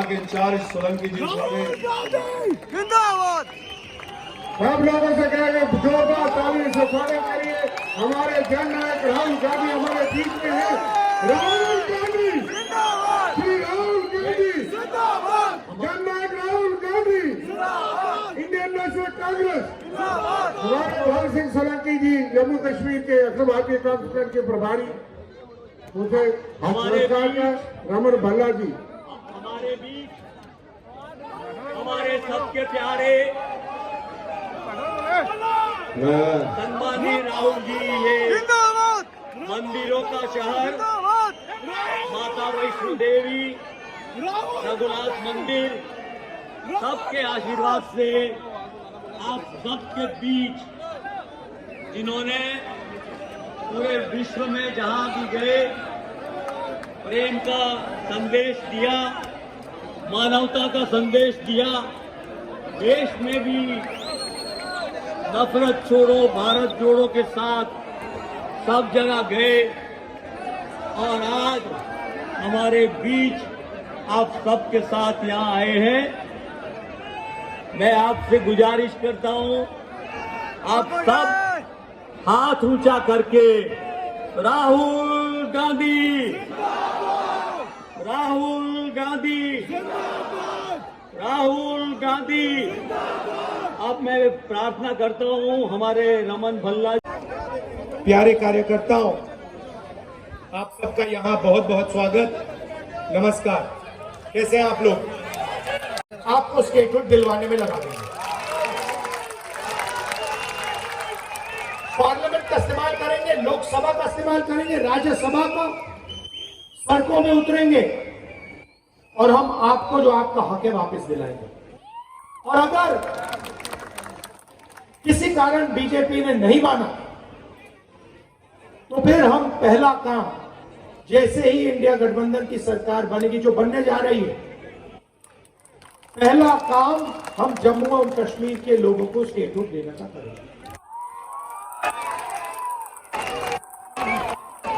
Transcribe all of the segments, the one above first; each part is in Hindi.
के इंचार्ज सोलंकी जी जिंदाबाद। सब लोगों से कहेंगे जोरदार ताली से स्वागत करिए। हमारे जननायक राहुल गांधी हमारे बीच में है। राहुल गांधी जिंदाबाद। श्री राहुल गांधी जिंदाबाद। जननायक राहुल गांधी इंडियन नेशनल कांग्रेस। हमारे भगत सिंह सोलंकी जी जम्मू कश्मीर के अखिल भारतीय कांग्रेस फ्रंट के प्रभारी, उनसे हमारे रमन भल्ला जी हमारे बीच हमारे सबके प्यारे सम्मानीय राहुल जी, ये जिंदाबाद। मंदिरों का शहर जिंदाबाद। माता वैष्णो देवी रघुनाथ मंदिर, सबके आशीर्वाद से आप सबके बीच, जिन्होंने पूरे विश्व में जहां भी गए प्रेम का संदेश दिया, मानवता का संदेश दिया, देश में भी नफरत छोड़ो भारत जोड़ो के साथ सब जगह गए और आज हमारे बीच आप सबके साथ यहाँ आए हैं। मैं आपसे गुजारिश करता हूँ, आप सब हाथ ऊंचा करके राहुल गांधी, राहुल गांधी, राहुल गांधी। अब मैं प्रार्थना करता हूँ हमारे रमन भल्ला। प्यारे कार्यकर्ताओं, आप सबका यहाँ बहुत बहुत स्वागत, नमस्कार। कैसे हैं आप लोग? आपको स्टेटहुड दिलवाने में लगा देंगे। पार्लियामेंट का इस्तेमाल करेंगे, लोकसभा का इस्तेमाल करेंगे, राज्यसभा का, सड़कों में उतरेंगे और हम आपको जो आपका हक है वापस दिलाएंगे। और अगर किसी कारण बीजेपी ने नहीं माना तो फिर हम पहला काम, जैसे ही इंडिया गठबंधन की सरकार बनेगी, जो बनने जा रही है, पहला काम हम जम्मू और कश्मीर के लोगों को स्टेटहुड देने का करेंगे।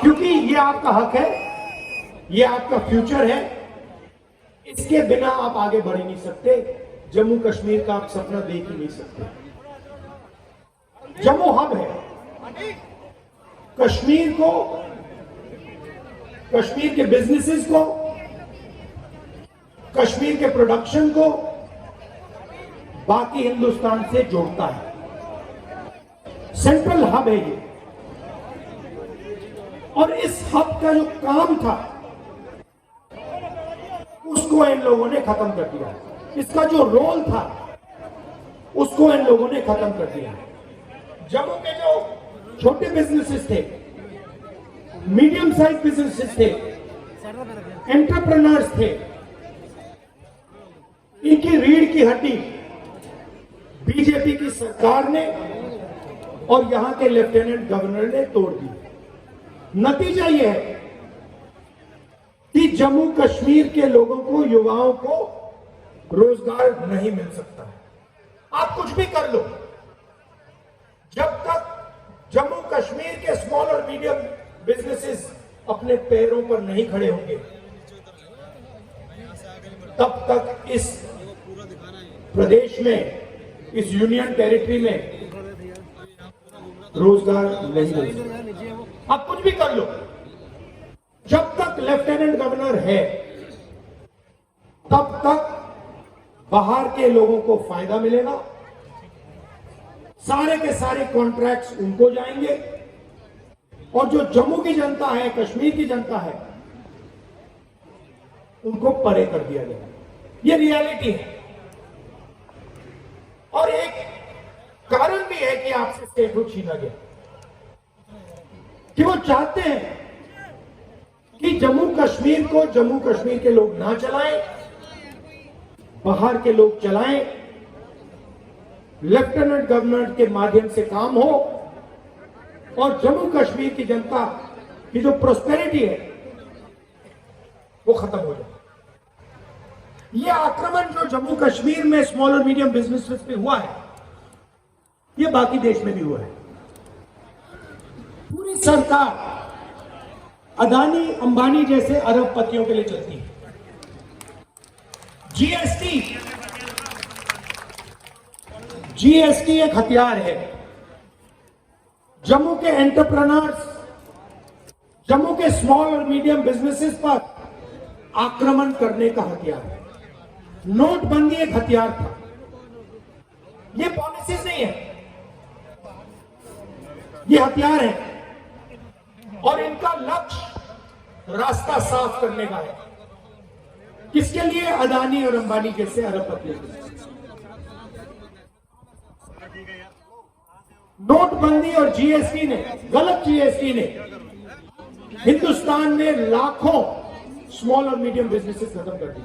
क्योंकि ये आपका हक है, ये आपका फ्यूचर है, इसके बिना आप आगे बढ़ ही नहीं सकते। जम्मू कश्मीर का आप सपना देख ही नहीं सकते। जम्मू हब है, कश्मीर को, कश्मीर के बिजनेसेस को, कश्मीर के प्रोडक्शन को बाकी हिंदुस्तान से जोड़ता है। सेंट्रल हब है ये। और इस हब का जो काम था उसको इन लोगों ने खत्म कर दिया। इसका जो रोल था उसको इन लोगों ने खत्म कर दिया। जम्मू के जो छोटे बिजनेसेस थे, मीडियम साइज बिजनेसेस थे, एंटरप्रेन्योर्स थे, इनकी रीढ़ की हड्डी बीजेपी की सरकार ने और यहां के लेफ्टिनेंट गवर्नर ने तोड़ दी। नतीजा यह है कि जम्मू कश्मीर के लोगों को, युवाओं को रोजगार नहीं मिल सकता है। आप कुछ भी कर लो, जब तक जम्मू कश्मीर के स्मॉल और मीडियम बिजनेसेस अपने पैरों पर नहीं खड़े होंगे, तब तक इस प्रदेश में, इस यूनियन टेरिटरी में रोजगार नहीं मिल सकता। आप कुछ भी कर लो, जब तक लेफ्टिनेंट गवर्नर है तब तक बाहर के लोगों को फायदा मिलेगा, सारे के सारे कॉन्ट्रैक्ट्स उनको जाएंगे और जो जम्मू की जनता है, कश्मीर की जनता है, उनको परे कर दिया जाएगा। ये रियलिटी है। और एक कारण भी है कि आपसे स्टेटहुड छीना गया, कि वो चाहते हैं कि जम्मू कश्मीर को जम्मू कश्मीर के लोग ना चलाएं, बाहर के लोग चलाएं, लेफ्टिनेंट गवर्नर के माध्यम से काम हो और जम्मू कश्मीर की जनता की जो प्रोस्पेरिटी है वो खत्म हो जाए। ये आक्रमण जो जम्मू कश्मीर में स्मॉल और मीडियम बिजनेसेस पे हुआ है, ये बाकी देश में भी हुआ है। पूरी सरकार अदानी अंबानी जैसे अरबपतियों के लिए चलती है। जीएसटी एक हथियार है। जम्मू के एंटरप्रेन्योर्स, जम्मू के स्मॉल और मीडियम बिजनेसेस पर आक्रमण करने का हथियार है। नोटबंदी एक हथियार था। ये पॉलिसीज नहीं है, ये हथियार है और इनका लक्ष्य रास्ता साफ करने का है। किसके लिए? अदानी और अंबानी जैसे अरबपतियों के लिए। नोटबंदी और जीएसटी ने, गलत जीएसटी ने हिंदुस्तान में लाखों स्मॉल और मीडियम बिजनेसेस खत्म कर दिए।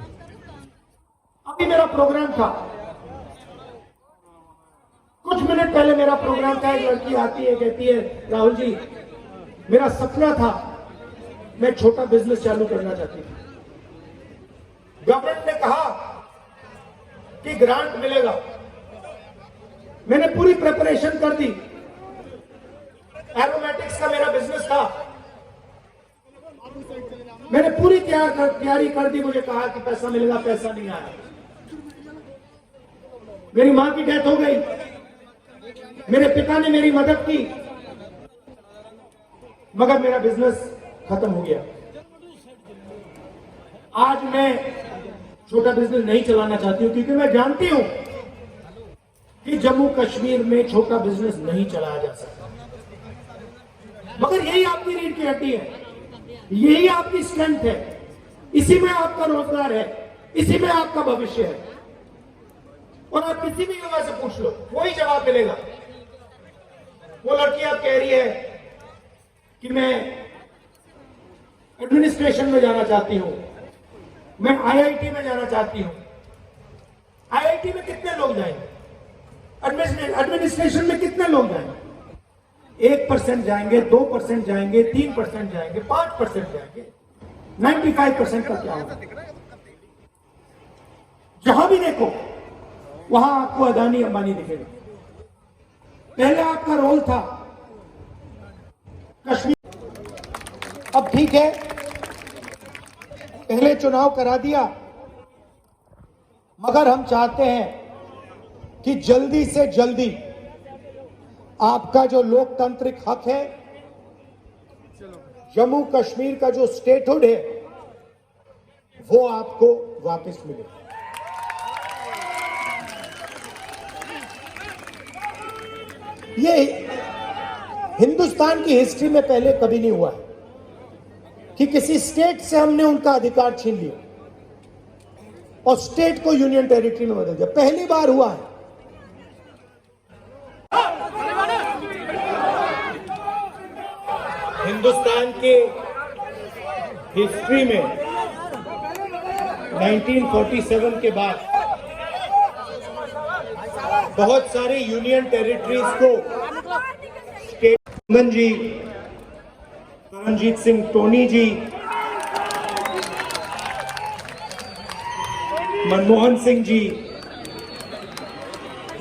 अभी मेरा प्रोग्राम था, कुछ मिनट पहले मेरा प्रोग्राम था। एक लड़की आती है, कहती है राहुल जी मेरा सपना था, मैं छोटा बिजनेस चालू करना चाहती थी। गवर्नमेंट ने कहा कि ग्रांट मिलेगा। मैंने पूरी प्रिपरेशन कर दी। एरोमेटिक्स का मेरा बिजनेस था, मैंने पूरी तैयारी कर दी। मुझे कहा कि पैसा मिलेगा, पैसा नहीं आया। मेरी मां की डेथ हो गई, मेरे पिता ने मेरी मदद की, मगर मेरा बिजनेस खत्म हो गया। आज मैं छोटा बिजनेस नहीं चलाना चाहती हूं, क्योंकि मैं जानती हूं कि जम्मू कश्मीर में छोटा बिजनेस नहीं चलाया जा सकता। मगर यही आपकी रीढ़ की हड्डी है, यही आपकी स्ट्रेंथ है, इसी में आपका रोजगार है, इसी में आपका भविष्य है। और आप किसी भी युवा से पूछ लो, वही जवाब मिलेगा। वो लड़की आप कह रही है कि मैं एडमिनिस्ट्रेशन में जाना चाहती हूं, मैं आईआईटी में जाना चाहती हूं। आईआईटी में कितने लोग जाएंगे? एडमिनिस्ट्रेशन में कितने लोग जाएंगे? 1% जाएंगे, 2% जाएंगे, 3% जाएंगे, 5% जाएंगे। 95% का क्या होगा? जहां भी देखो वहां आपको अदानी अंबानी दिखेगा। पहले आपका रोल था कश्मीर, अब ठीक है, पहले चुनाव करा दिया, मगर हम चाहते हैं कि जल्दी से जल्दी आपका जो लोकतांत्रिक हक है, जम्मू कश्मीर का जो स्टेटहुड है, वो आपको वापस मिले। ये हिंदुस्तान की हिस्ट्री में पहले कभी नहीं हुआ है कि किसी स्टेट से हमने उनका अधिकार छीन लिया और स्टेट को यूनियन टेरिटरी में बदल दिया। पहली बार हुआ है। हिंदुस्तान के हिस्ट्री में 1947 के बाद बहुत सारे यूनियन टेरिटरीज को स्टेट, जी, रणजीत सिंह टोनी जी, मनमोहन सिंह जी,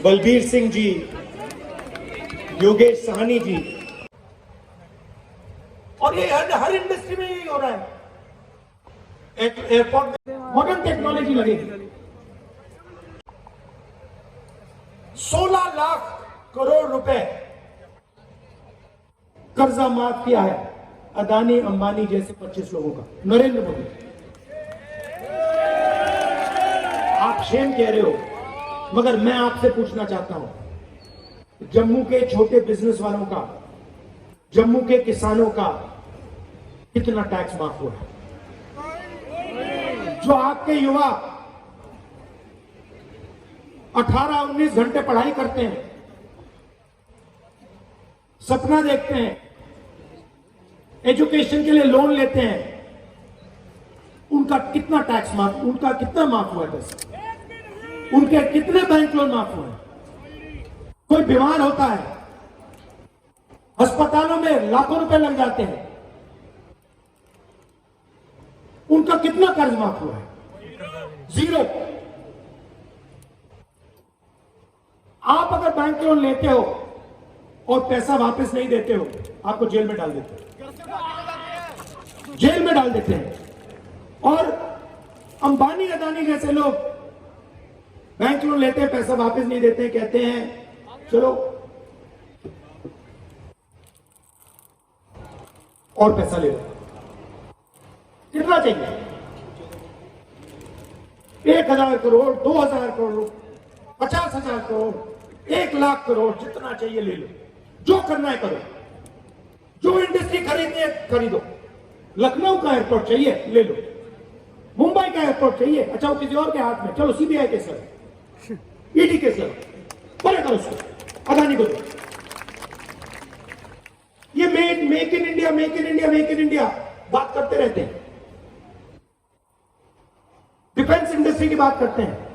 बलबीर सिंह जी, योगेश साहनी जी, और ये हर इंडस्ट्री में यही हो रहा है। एयरपोर्ट में मॉडर्न टेक्नोलॉजी लगेगी। 16 लाख करोड़ रुपए कर्जा माफ किया है अदानी अंबानी जैसे 25 लोगों का, नरेंद्र मोदी। आप शेम कह रहे हो, मगर मैं आपसे पूछना चाहता हूं, जम्मू के छोटे बिजनेस वालों का, जम्मू के किसानों का कितना टैक्स माफ हुआ है? जो आपके युवा 18-19 घंटे पढ़ाई करते हैं, सपना देखते हैं, एजुकेशन के लिए लोन लेते हैं, उनका कितना टैक्स माफ, उनका कितना माफ हुआ है? उनके कितने बैंक लोन माफ हुए? कोई बीमार होता है, अस्पतालों में लाखों रुपए लग जाते हैं, उनका कितना कर्ज माफ हुआ है? 0। आप अगर बैंक लोन लेते हो और पैसा वापस नहीं देते हो, आपको जेल में डाल देते हैं, जेल में डाल देते हैं। और अंबानी अदानी जैसे लोग बैंक लोन लेते हैं, पैसा वापस नहीं देते हैं, कहते हैं चलो और पैसा ले लो। कितना चाहिए? 1,000 करोड़, 2,000 करोड़, 50,000 करोड़, 1,00,000 करोड़, जितना चाहिए ले लो, जो करना है करो, जो इंडस्ट्री खरीदनी है खरीदो। लखनऊ का एयरपोर्ट चाहिए ले लो, मुंबई का एयरपोर्ट चाहिए, अच्छा वो किसी और के हाथ में, चलो सीबीआई के सर, ईडी के सर, बड़े करो उसको, अदानी को दो। ये make in India, make in India, make in India बात करते रहते हैं, डिफेंस इंडस्ट्री की बात करते हैं।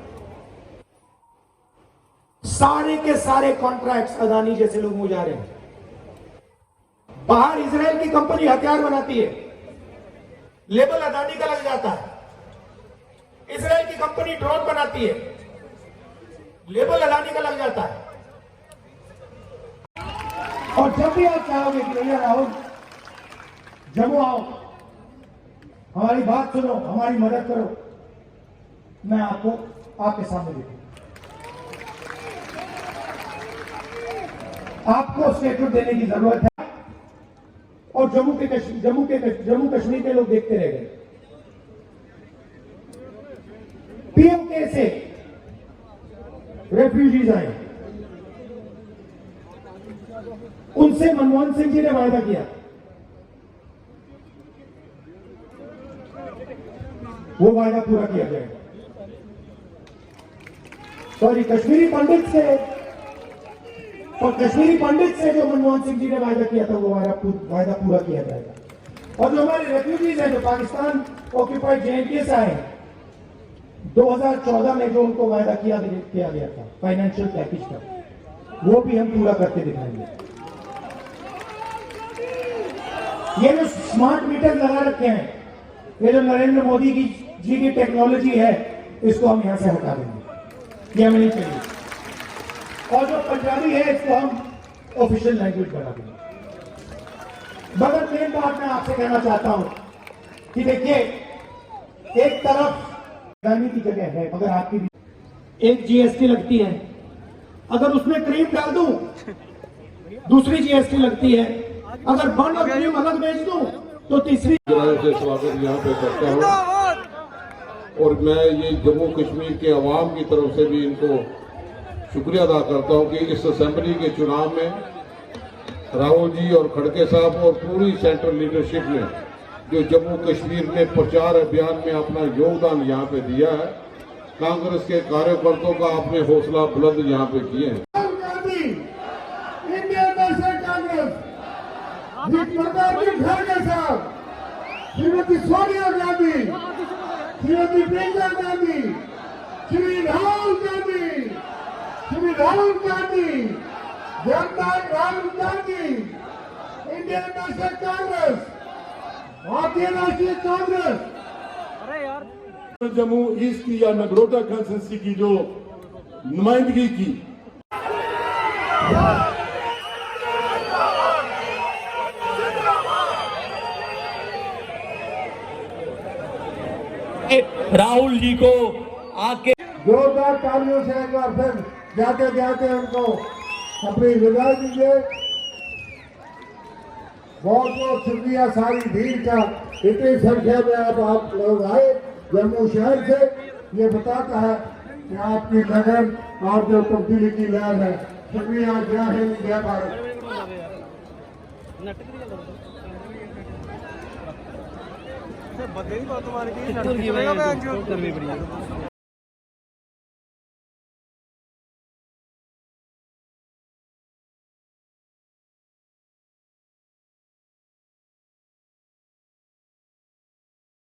सारे के सारे कॉन्ट्रैक्ट्स अदानी जैसे लोग हो जा रहे हैं। बाहर इजराइल की कंपनी हथियार बनाती है, लेबल अदानी का लग जाता है। इजराइल की कंपनी ड्रोन बनाती है, लेबल अदानी का लग जाता है। और जब भी आप चाहोगे कि भैया राहुल जम्मू आओ, हमारी बात सुनो, हमारी मदद करो, मैं आपको आपके सामने देखूं। आपको स्टेटमेंट देने की जरूरत है। और जम्मू कश्मीर के लोग देखते रह गए। पीएमके से रेफ्यूजीज आए, उनसे मनमोहन सिंह जी ने वायदा किया, वो वायदा पूरा किया जाएगा। सॉरी, कश्मीरी पंडित से, और कश्मीरी पंडित से जो मनमोहन सिंह जी ने वायदा किया था वो वायदा पूरा किया जाएगा। और जो हमारे रेफ्यूजीज हैं जो पाकिस्तान ऑक्यूपाइड जेएनके से आए, 2014 में जो उनको वायदा किया गया था फाइनेंशियल पैकेज का, वो भी हम पूरा करके दिखाएंगे। ये जो स्मार्ट मीटर लगा रखे हैं, ये जो नरेंद्र मोदी जी की टेक्नोलॉजी है, इसको हम यहां से हटा देंगे, ये हमें नहीं चाहिए। और जो पंजाबी है इसको हम ऑफिशियल लैंग्वेज बना देंगे। मगर मेन बात मैं आपसे कहना चाहता हूं कि देखिए, एक तरफ गाने की जगह है, मगर आपकी भी एक जीएसटी लगती है, अगर उसमें क्रीम डाल दूं दूसरी जीएसटी लगती है, अगर बन और क्रीम अलग बेच दूं तो तीसरी। से स्वागत यहाँ पे करता हूँ और मैं ये जम्मू कश्मीर के अवाम की तरफ से भी इनको शुक्रिया अदा करता हूँ कि इस असेंबली के चुनाव में राहुल जी और खड़गे साहब और पूरी सेंट्रल लीडरशिप ने जो जम्मू कश्मीर में प्रचार अभियान में अपना योगदान यहाँ पे दिया है, कांग्रेस के कार्यकर्ताओं का आपने हौसला बुलंद यहाँ पे किए हैं। इंडियन नेशनल कांग्रेस, खड़गे साहब, श्रीमती सोनिया गांधी, श्रीमती प्रियंका गांधी, श्री राहुल गांधी, जनता राहुल गांधी, इंडियन नेशनल कांग्रेस, भारतीय राष्ट्रीय कांग्रेस। जम्मू ईस्ट की या नगरोटा कंस्टिट्यूंसी की जो नुमाइंदगी की, राहुल जी को आके जोरदार तालियों से एक बार फिर जाते जाते उनको अपनी विदाई दीजिए। बहुत बहुत शुक्रिया सारी भीड़ का, इतनी संख्या में आप लोग आए जम्मू शहर से, ये बताता है कि आपकी लगन और जो तब्दीली की लहर है। शुक्रिया, जय हिंद, जय भारत। बदले नहीं बात तुम्हारी